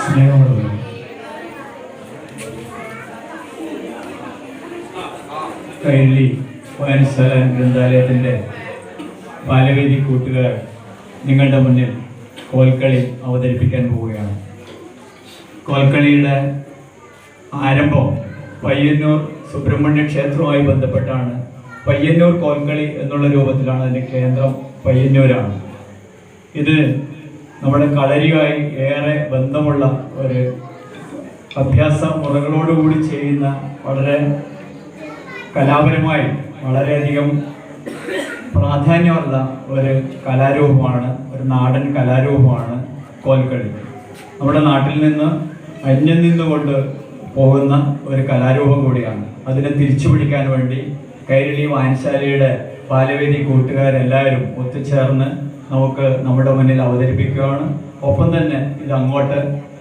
സ്നേഹമുള്ളവർ, കൈരളി വായനശാല ഗ്രന്ഥാലയത്തിൻ്റെ ബാലവേദി കൂട്ടുകാർ നിങ്ങളുടെ മുന്നിൽ കോൽക്കളി അവതരിപ്പിക്കാൻ പോവുകയാണ്. കോൽക്കളിയുടെ ആരംഭം പയ്യന്നൂർ സുബ്രഹ്മണ്യ ക്ഷേത്രവുമായി ബന്ധപ്പെട്ടാണ്. പയ്യന്നൂർ കോൽക്കളി എന്നുള്ള രൂപത്തിലാണ് അതിൻ്റെ കേന്ദ്രം പയ്യന്നൂരാണ്. ഇത് നമ്മുടെ കളരിയുമായി ഏറെ ബന്ധമുള്ള ഒരു അഭ്യാസ മുറകളോടുകൂടി ചെയ്യുന്ന വളരെ കലാപരമായി വളരെയധികം പ്രാധാന്യമുള്ള ഒരു കലാരൂപമാണ്, ഒരു നാടൻ കലാരൂപമാണ് കോൽക്കളി. നമ്മുടെ നാട്ടിൽ നിന്ന് അന്യം നിന്നുകൊണ്ട് പോകുന്ന ഒരു കലാരൂപം കൂടിയാണ്. അതിനെ തിരിച്ചു പിടിക്കാൻ വേണ്ടി കൈരളി വായനശാലയുടെ ബാലവേദി കൂട്ടുകാരെല്ലാവരും ഒത്തുചേർന്ന് നമുക്ക് നമ്മുടെ മുന്നിൽ അവതരിപ്പിക്കുകയാണ്. ഒപ്പം തന്നെ ഇത് അങ്ങോട്ട്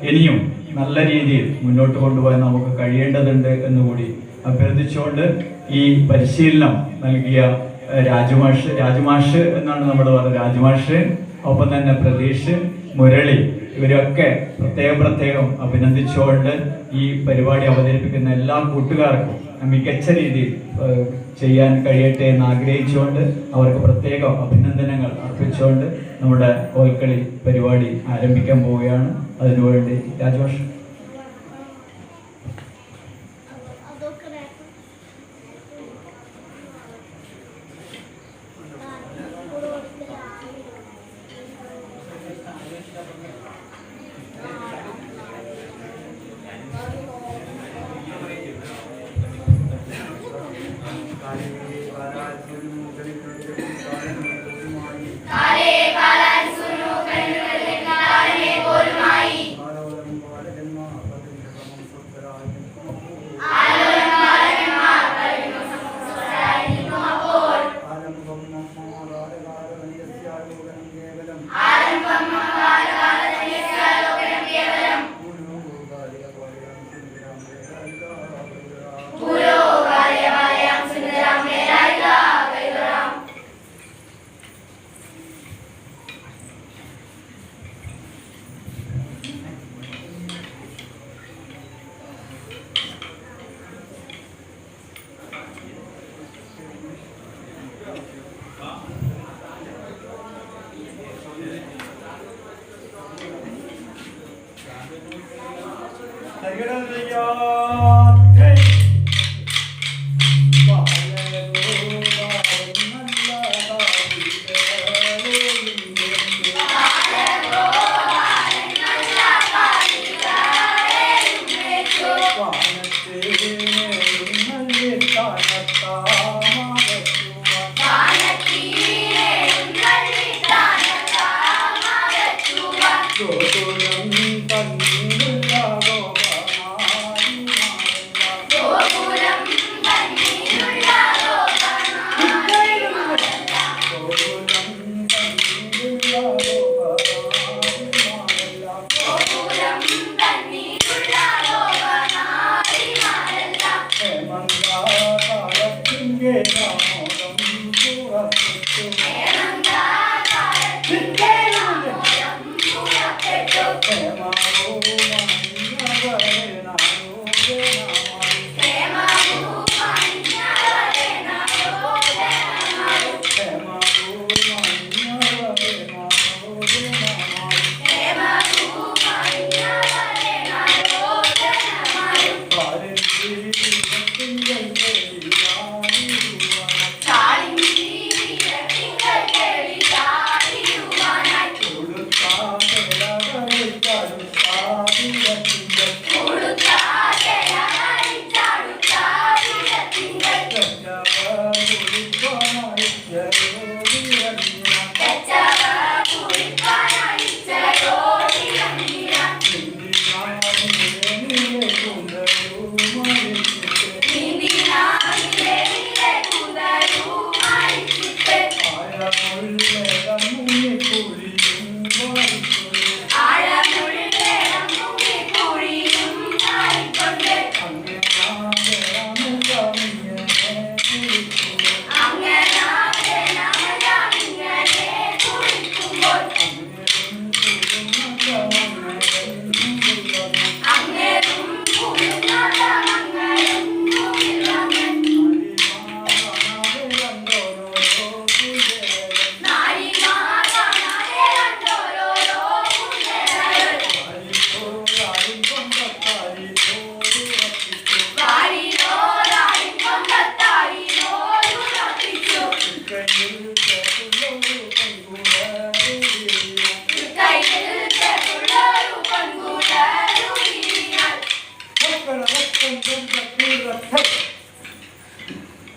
ഇനിയും നല്ല രീതിയിൽ മുന്നോട്ട് കൊണ്ടുപോകാൻ നമുക്ക് കഴിയേണ്ടതുണ്ട് എന്നുകൂടി അഭ്യർത്ഥിച്ചുകൊണ്ട് ഈ പരിശീലനം നൽകിയ രാജമാഷ് എന്നാണ് നമ്മൾ പറയുന്നത്, രാജമാഷ്, ഒപ്പം തന്നെ പ്രതീഷ്, മുരളി, ഇവരൊക്കെ പ്രത്യേകം അഭിനന്ദിച്ചുകൊണ്ട് ഈ പരിപാടി അവതരിപ്പിക്കുന്ന എല്ലാ കൂട്ടുകാർക്കും മികച്ച രീതിയിൽ ചെയ്യാൻ കഴിയട്ടെ എന്ന് ആഗ്രഹിച്ചുകൊണ്ട് അവർക്ക് പ്രത്യേകം അഭിനന്ദനങ്ങൾ അർപ്പിച്ചുകൊണ്ട് നമ്മുടെ കോൽക്കളി പരിപാടി ആരംഭിക്കാൻ പോവുകയാണ്. അതിനുവേണ്ടി രാജമാഷ്.